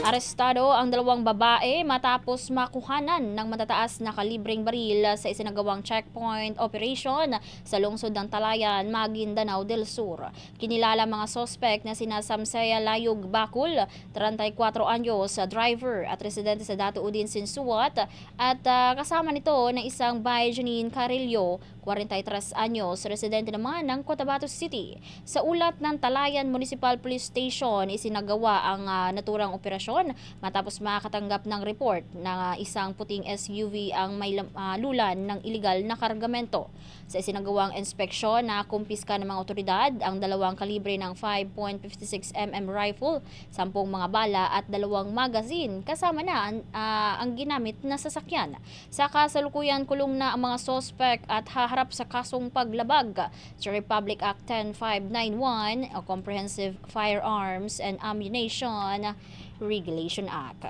Arestado ang dalawang babae matapos makuhanan ng matataas na kalibreng baril sa isinagawang checkpoint operation sa lungsod ng Talayan, Maguindanao del Sur. Kinilala mga sospek na sina Samsea Layog Bakul, 34 anyos, driver at residente sa Dato Udin Sinsuat, at kasama nito ng isang Babae Janine Carillo, 43 anyos, residente naman ng Cotabato City. Sa ulat ng Talayan Municipal Police Station, isinagawa ang naturang operasyon matapos makatanggap ng report na isang puting SUV ang may lulan ng iligal na kargamento. Sa isinagawang inspeksyon, nakumpiska ng mga otoridad ang dalawang kalibre ng 5.56mm rifle, 10 mga bala at 2 magazine, kasama na ang ginamit na sasakyan. Sa kasalukuyan, kulong na ang mga sospek at haharap sa kasong paglabag sa Republic Act 10591 o Comprehensive Firearms and Ammunition Regulation Act.